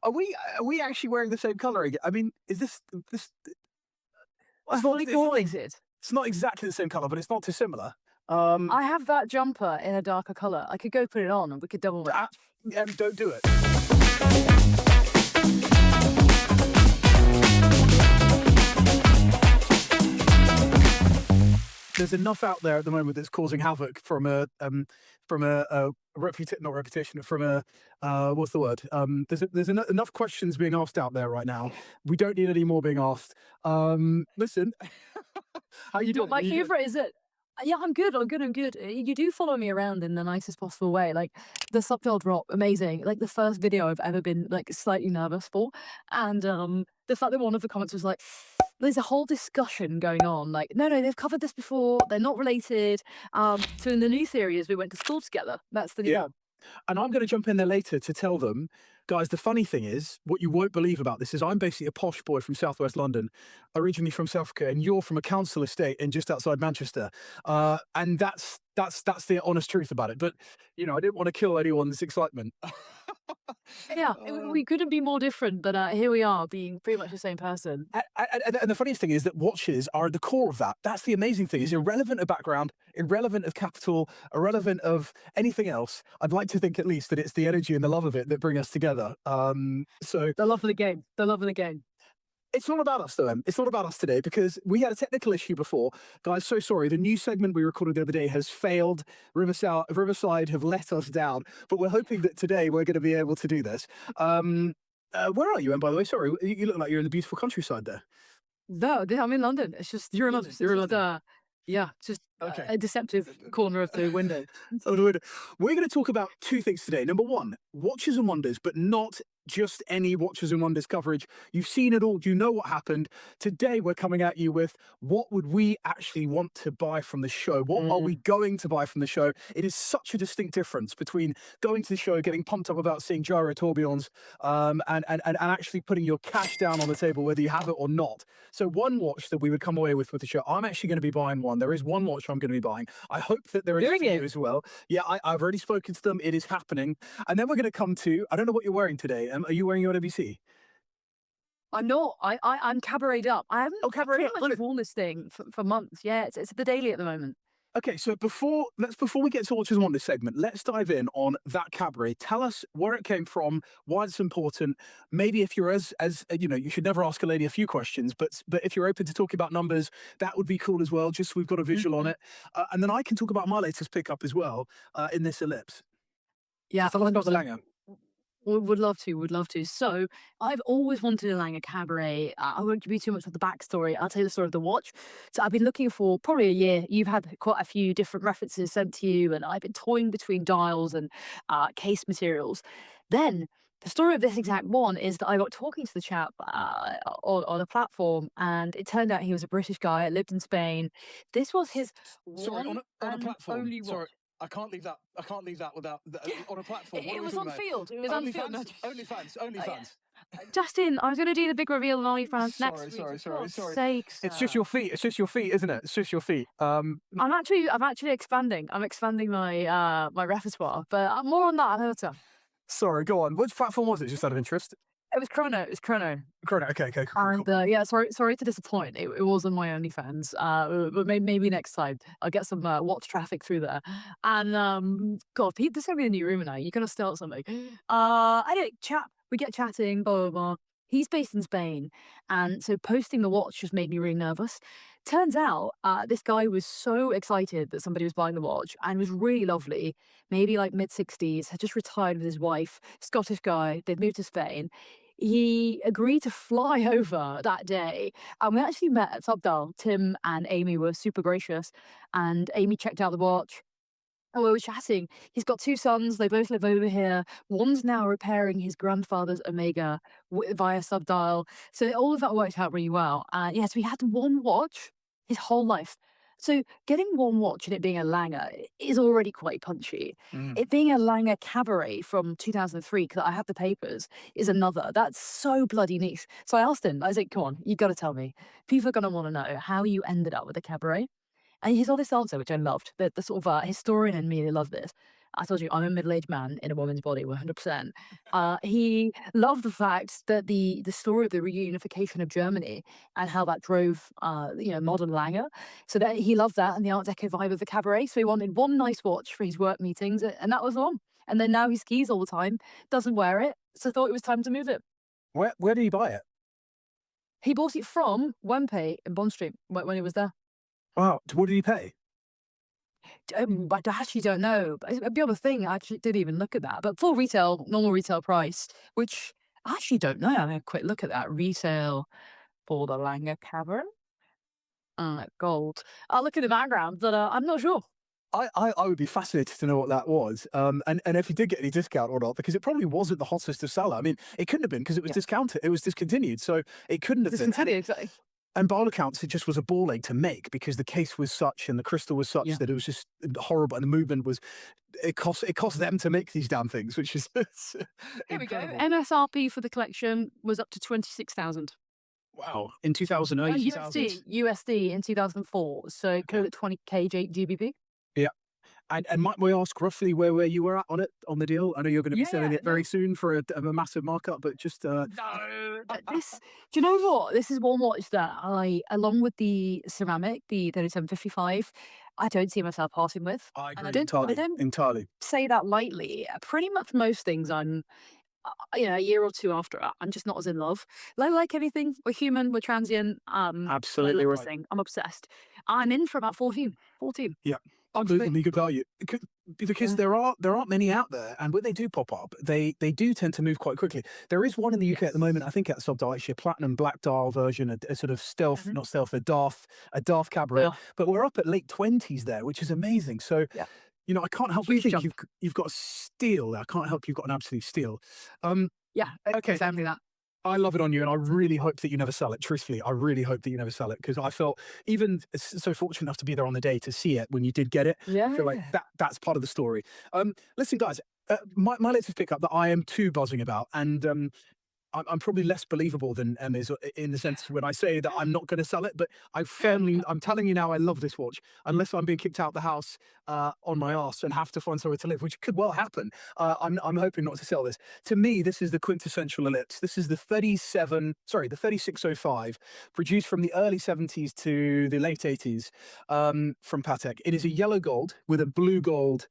Are we actually wearing the same color again? I mean, is this? It's not. What call is it? It's not exactly the same color, but it's not too similar. I have that jumper in a darker color. I could go put it on and we could double it. Don't do it. There's enough out there at the moment that's causing havoc from a not reputation, from a what's the word? There's enough questions being asked out there right now. We don't need any more being asked. Listen, how you doing? My favorite is it. Yeah, I'm good. You do follow me around in the nicest possible way. Like the subtitle drop, amazing. Like the first video I've ever been like slightly nervous for, and the fact that one of the comments was like, "There's a whole discussion going on. Like, no, they've covered this before. They're not related." So in the new theory is we went to school together. That's the new one. And I'm going to jump in there later to tell them, guys, the funny thing is, what you won't believe about this is I'm basically a posh boy from southwest London, originally from South Africa, and you're from a council estate in just outside Manchester. And that's the honest truth about it. But, I didn't want to kill anyone's excitement. Yeah, we couldn't be more different, but here we are, being pretty much the same person. And the funniest thing is that watches are at the core of that. That's the amazing thing. It's irrelevant of background, irrelevant of capital, irrelevant of anything else. I'd like to think at least that it's the energy and the love of it that bring us together. So the love of the game. The love of the game. It's not about us, though, Em. It's not about us today because we had a technical issue before. Guys, so sorry. The new segment we recorded the other day has failed. Riverside have let us down, but we're hoping that today we're going to be able to do this. Where are you, Em, by the way? Sorry, you look like you're in the beautiful countryside there. No, I'm in London. It's just You're in London. You're in London. Yeah, just a deceptive corner of the window. We're going to talk about two things today. Number one, watches and wonders, but not just any watches and wonders coverage. You've seen it all. You know what happened. Today, we're coming at you with what would we actually want to buy from the show? What are we going to buy from the show? It is such a distinct difference between going to the show, getting pumped up about seeing gyro tourbillons, and actually putting your cash down on the table, whether you have it or not. So one watch that we would come away with the show, I'm actually going to be buying one. There is one watch I'm going to be buying. I hope that there is for you as well. Yeah, I've already spoken to them. It is happening. And then we're going to come to, I don't know what you're wearing today. Are you wearing your WC? I'm not. I'm cabaret up. I haven't pretty much worn this thing for months. Yeah, it's the daily at the moment. Okay, so before we get to watches and wonders segment, let's dive in on that cabaret. Tell us where it came from, why it's important. Maybe if you're as you should never ask a lady a few questions, but if you're open to talking about numbers, that would be cool as well. Just so we've got a visual on it, and then I can talk about my latest pickup as well in this Ellipse. Yeah, I got the Lange. Would love to. So I've always wanted a Lange Cabaret. I won't give you too much of the backstory. I'll tell you the story of the watch. So I've been looking for probably a year. You've had quite a few different references sent to you, and I've been toying between dials and case materials. Then the story of this exact one is that I got talking to the chap on a platform, and it turned out he was a British guy, lived in Spain. This was his on a platform. only watch. Sorry. I can't leave that without on a platform. It was on field. It was on field. OnlyFans. Justin, I was going to do the big reveal on OnlyFans next week. Sorry. Sakes, It's just your feet. It's just your feet, isn't it? It's just your feet. I'm actually expanding. I'm expanding my my repertoire, but more on that later. Sorry, go on. Which platform was it? Just out of interest. It was Chrono. Chrono. Okay. Cool. And yeah, sorry to disappoint. It was on my OnlyFans. But maybe next time I'll get some watch traffic through there. And God, Pete, this is gonna be a new rumor now. You're gonna start something. Anyway, we get chatting. Blah blah blah. He's based in Spain, and so posting the watch just made me really nervous. Turns out, this guy was so excited that somebody was buying the watch and was really lovely, maybe like mid-60s, had just retired with his wife, Scottish guy, they'd moved to Spain. He agreed to fly over that day, and we actually met at Subdial. Tim and Amy were super gracious, and Amy checked out the watch. And we were chatting. He's got two sons. They both live over here. One's now repairing his grandfather's Omega via Subdial. So all of that worked out really well. Yes, we had one watch his whole life. So getting one watch and it being a Lange is already quite punchy. It being a Lange Cabaret from 2003, because I have the papers, is another. That's so bloody niche. So I asked him, I was like, come on, you got to tell me. People are going to want to know how you ended up with a Cabaret. And he's got this answer, which I loved. The sort of historian in me, they love this. I told you I'm a middle-aged man in a woman's body, 100%. He loved the fact that the story of the reunification of Germany and how that drove, modern Lange. So that he loved that and the Art Deco vibe of the Cabaret. So he wanted one nice watch for his work meetings, and that was the one. And then now he skis all the time, doesn't wear it, so thought it was time to move it. Where did he buy it? He bought it from Wempe in Bond Street when he was there. Wow. What did he pay? But I actually don't know. But the other thing, I actually didn't even look at that. But full retail, normal retail price, which I actually don't know. I'm gonna quick look at that retail for the Lange Cavern. Gold. I'll look at the background, but I'm not sure. I would be fascinated to know what that was, and if he did get any discount or not, because it probably wasn't the hottest of seller. I mean, it couldn't have been because it was Yeah, discounted. It was discontinued, so it couldn't have been. discontinued. Exactly. And by all accounts, it just was a ball ache to make because the case was such and the crystal was such Yeah. that it was just horrible, and the movement was it cost them to make these damn things, which is it's Here we go. incredible. MSRP for the collection was up to 26,000. Wow, in 2008, 2000s. USD in 2004. So call it 20K GBP. Yeah. And might we ask roughly where you were at on it, on the deal? I know you're gonna be selling Yeah, it very soon for a massive markup, but just, no, this. Do you know what? This is one watch that along with the ceramic, the 3755, I don't see myself parting with, I and I agree don't. I entirely, don't entirely. say that lightly. Pretty much most things, a year or two after, I'm just not as in love. Like anything, we're human, we're transient. I Absolutely love this right. thing. I'm obsessed. I'm in for about 14. 14. Yeah, Honestly. absolutely good value. Because Yeah. there aren't many out there, and when they do pop up, they do tend to move quite quickly. There is one in the UK at the Yes. moment. I think at Subdial, actually, a platinum black dial version, a sort of stealth, Mhm. not stealth, a daft cabaret. Yeah. But we're up at late 20s there, which is amazing. So Yeah. I can't help but Huge think jump. you've got a steal there. I can't help you've got an absolute steal. Um, Yeah. okay, Exactly that. I love it on you, and I really hope that you never sell it. Truthfully, I really hope that you never sell it because I felt even so fortunate enough to be there on the day to see it when you did get it. I feel like Yeah. that's part of the story. Listen, guys, my latest pickup that I am too buzzing about, and I'm probably less believable than Em is in the sense when I say that I'm not going to sell it, but I'm telling you now, I love this watch. Unless I'm being kicked out of the house on my ass and have to find somewhere to live, which could well happen. I'm hoping not to sell this. To me, this is the quintessential Ellipse. This is the 3605, produced from the early 70s to the late 80s, from Patek. It is a yellow gold with a blue gold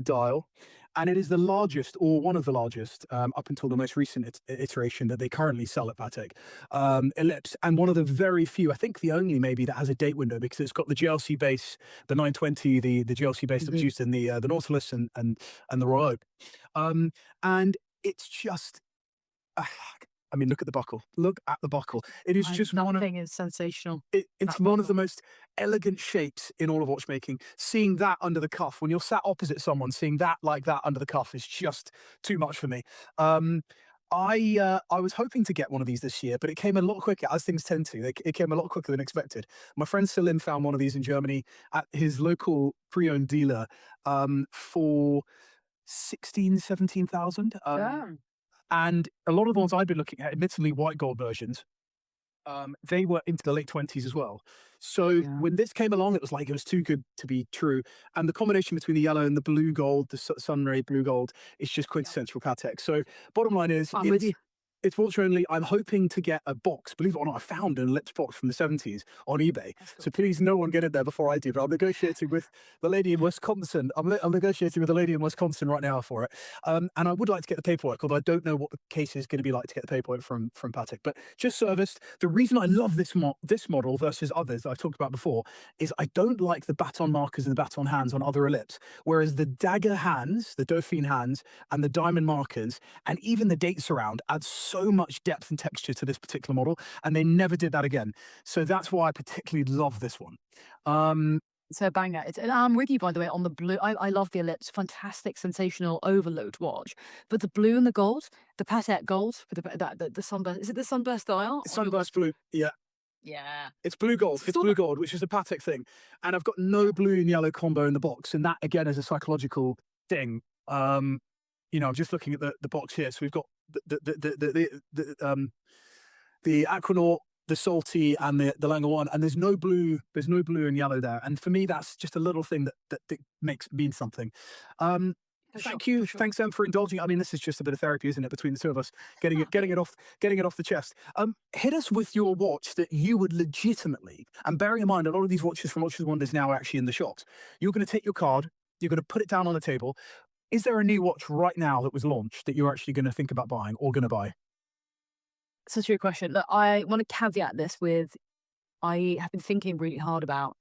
dial. And it is the largest, or one of the largest, up until the most recent iteration that they currently sell at Patek, Ellipse, and one of the very few, I think the only maybe, that has a date window because it's got the GLC base, the 920, the GLC base that was Mhm. used in the Nautilus and the Royal Oak, and it's just, ah, I mean, look at the buckle. Look at the buckle. It is just That one of thing is sensational. it's That one of the buckle. most elegant shapes in all of watchmaking. Seeing that under the cuff, when you're sat opposite someone, seeing that like that under the cuff is just too much for me. Um, I was hoping to get one of these this year, but it came a lot quicker, as things tend to. It came a lot quicker than expected. My friend Selim found one of these in Germany at his local pre-owned dealer, for 16, 17,000. Yeah. And a lot of the ones I've been looking at, admittedly white gold versions, they were into the late 20s as well. So Yeah. when this came along, it was like it was too good to be true. And the combination between the yellow and the blue gold, the sunray blue gold, is just Yeah. quintessential Patek. So bottom line is, I'm with you. it's watch only. I'm hoping to get a box. Believe it or not, I found an Ellipse box from the 70s on eBay. That's cool. So please, no one get in there before I do. But I'm negotiating with the lady in Wisconsin. I'm negotiating with a lady in Wisconsin right now for it. And I would like to get the paperwork, although I don't know what the case is going to be like to get the paperwork from Patek. But just serviced. The reason I love this model versus others I've talked about before is I don't like the baton markers and the baton hands on other Ellipse. Whereas the dagger hands, the Dauphine hands, and the diamond markers, and even the date surround add so much depth and texture to this particular model, and they never did that again. So that's why I particularly love this one. Um, It's a banger. And I'm with you, by the way, on the blue. I love the Ellipse. Fantastic, sensational overload watch. But the blue and the gold, the Patek gold with the sunburst. Is it the sunburst dial? it's On your sunburst blue, yeah. yeah. It's blue gold. It's blue Stunning. gold, which is a Patek thing, and I've got no blue and yellow combo in the box, and that again is a psychological thing. I'm just looking at the box here. So we've got the Aquanaut, the Salty, and the Lange one, and there's no blue. There's no blue and yellow there, and for me, that's just a little thing that means something. For sure, Thank you. for sure. Thanks, Em, for indulging. I mean, this is just a bit of therapy, isn't it, between the two of us, getting it off the chest. Hit us with your watch that you would legitimately, and bearing in mind, a lot of these watches from Watches and Wonders now are actually in the shops. You're going to take your card, you're going to put it down on the table. Is there a new watch right now that was launched that you're actually going to think about buying or going to buy? Such a good question. Look, I want to caveat this with I have been thinking really hard about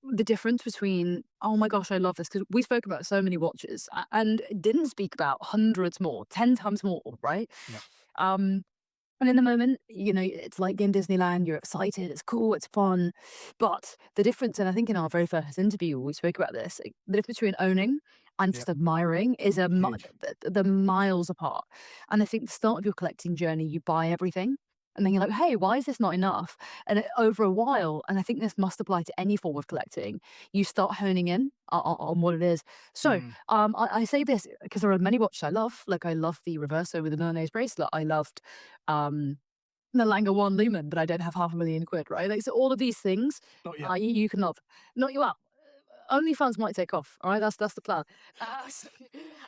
the difference between, oh my gosh, I love this because we spoke about so many watches and didn't speak about hundreds more, 10 times more, right? Yeah. Um, and in the moment, it's like in Disneyland, you're excited, it's cool, it's fun. But the difference, and I think in our very first interview, we spoke about this, the difference between owning and Yeah. just admiring is Huge. the miles apart. And I think the start of your collecting journey, you buy everything. And then you're like, hey, why is this not enough? And over a while, and I think this must apply to any form of collecting, you start honing in on what it is. So Mm. I say this because there are many watches I love. Like I love the Reverso with the Milanese bracelet. I loved um, the Lange 1 Lumen, but I don't have 500,000 quid, right? Like, so all of these things, Not yet. you can love. Not you out. OnlyFans might take off. All right, that's the plan.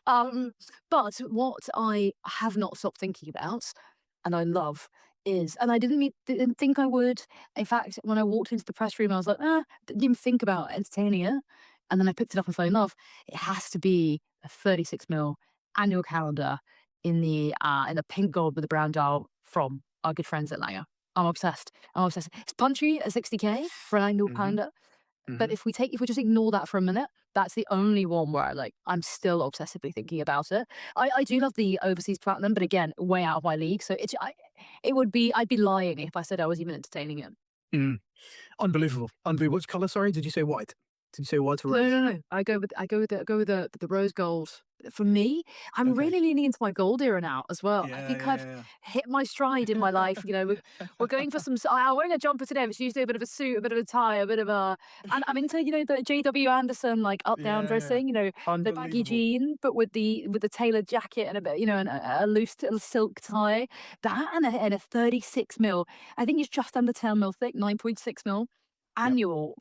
Um, but what I have not stopped thinking about, and I love, is, and I didn't think I would. In fact, when I walked into the press room, I was like, didn't even think about entertaining it. And then I picked it up and fell in love. It has to be a 36 mil annual calendar in the pink gold with the brown dial from our good friends at Lange. I'm obsessed. I'm obsessed. It's punchy at 60K for an annual Hmm. calendar. But Hmm. if we just ignore that for a minute, that's the only one where I'm still obsessively thinking about it. I do love the overseas platinum, but again, way out of my league. So I'd be lying if I said I was even entertaining it. Mm. Unbelievable. Unbelievable. Which color? Sorry, did you say white? Did you say white or No, rose? no, no. I go with the rose gold. For me, I'm Okay. really leaning into my gold era now as well. I Yeah, think yeah, I've yeah, hit my stride in my life. We're going for some. I'm wearing a jumper today, but it's usually a bit of a suit, a bit of a tie, a bit of a. And I'm into the JW Anderson like up yeah. down Yeah, yeah. dressing. The baggy Unbelievable. jean, but with the tailored jacket and a bit and a loose little silk tie. That and a 36 mil. I think it's just under 10 mil thick, 9.6 mil Yep. annual.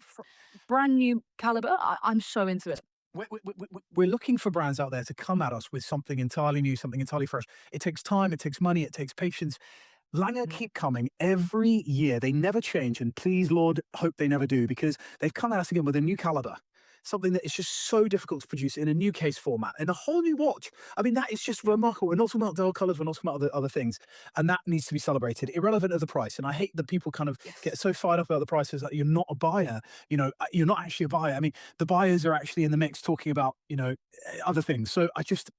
Brand new caliber. I'm so into it. We're looking for brands out there to come at us with something entirely new, something entirely fresh. It takes time, it takes money, it takes patience. Lange Mhm. keep coming every year. They never change, and please, Lord, hope they never do, because they've come at us again with a new caliber, something that is just so difficult to produce in a new case format, in a whole new watch. I mean, that is just remarkable. We're not talking about dull colors, we're not talking about other things, and that needs to be celebrated, irrelevant of the price. And I hate that people kind of get Yes. so fired up about the prices that you're not a buyer. You're not actually a buyer. I mean, the buyers are actually in the mix talking about other things. So I just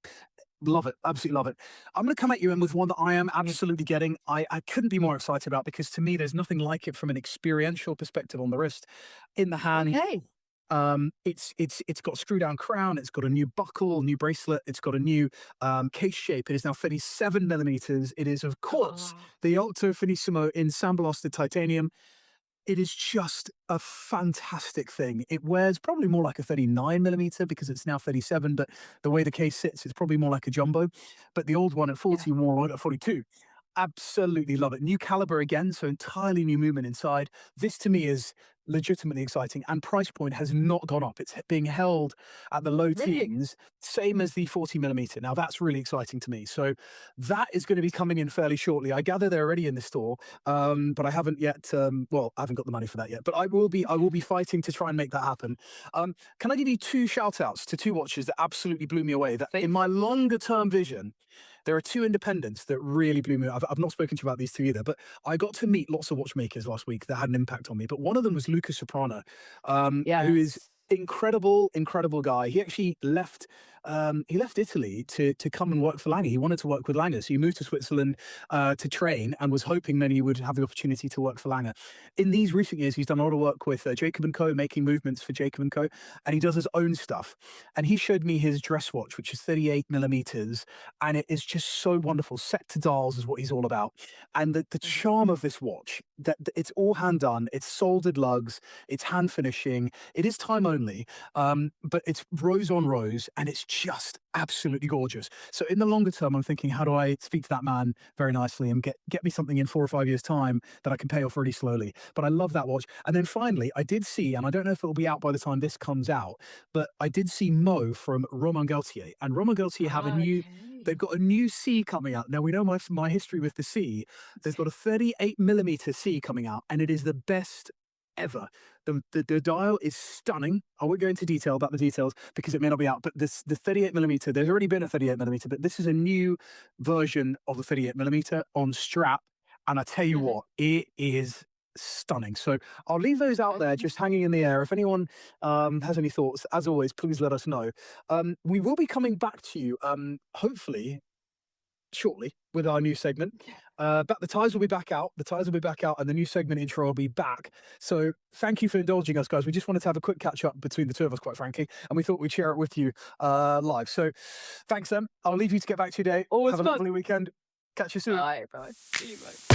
love it. Absolutely love it. I'm going to come at you in with one that I am absolutely getting. I couldn't be more excited about because to me, there's nothing like it from an experiential perspective on the wrist, in the hand. Okay. It's got a screw down crown. It's got a new buckle, new bracelet. It's got a new case shape. It is now 37 millimeters. It is, of course, Oh, the Alto Finissimo in sandblasted titanium. It is just a fantastic thing. It wears probably more like a 39 millimeter because it's now 37, but the way the case sits, it's probably more like a jumbo. But the old one at yeah. 40, more like a 42. Absolutely love it. New caliber again, so entirely new movement inside. This to me is legitimately exciting, and price point has not gone up. It's being held at the low Really? teens, same as the 40 millimeter. Now that's really exciting to me. So that is going to be coming in fairly shortly. I gather they're already in the store, but I haven't yet. Well, I haven't got the money for that yet, but I will be fighting to try and make that happen. Can I give you two shout outs to two watches that absolutely blew me away? That in Please? my longer term vision, there are two independents that really blew me. I've not spoken to you about these two either, but I got to meet lots of watchmakers last week that had an impact on me. But one of them was Luca Soprana, who is Yes. incredible guy. He actually left. He left Italy to come and work for Lange. He wanted to work with Lange, so he moved to Switzerland to train, and was hoping then he would have the opportunity to work for Lange. In these recent years, he's done a lot of work with Jacob and Co, making movements for Jacob and Co, and he does his own stuff. And he showed me his dress watch, which is 38 millimeters, and it is just so wonderful. Set to dials is what he's all about, and the Mhm. charm of this watch, that it's all hand done, it's soldered lugs, it's hand finishing, it is time only, but it's rows on rows, and it's just absolutely gorgeous. So in the longer term, I'm thinking, how do I speak to that man very nicely and get me something in 4 or 5 years' time that I can pay off really slowly? But I love that watch. And then finally, I did see, and I don't know if it'll be out by the time this comes out, but I did see Mo from Romain Gaulthier, and Romain Gaulthier have a new. They've Okay. got a new C coming out. Now we know my history with the C. They've got a 38 millimeter C coming out, and it is the best ever. The dial is stunning. I won't go into detail about the details because it may not be out, but the 38 millimeter, there's already been a 38 millimeter, but this is a new version of the 38 millimeter on strap. And I tell you Mhm. what, it is stunning. So I'll leave those out there Okay. just hanging in the air. If anyone has any thoughts, as always, please let us know. We will be coming back to you, hopefully shortly with our new segment. But the ties will be back out. The ties will be back out, and the new segment intro will be back. So thank you for indulging us, guys. We just wanted to have a quick catch up between the two of us, quite frankly, and we thought we'd share it with you live. So thanks, Em. I'll leave you to get back to your day. Always Have a fun. lovely weekend. Catch you soon. Bye. Bye. See you. Bye.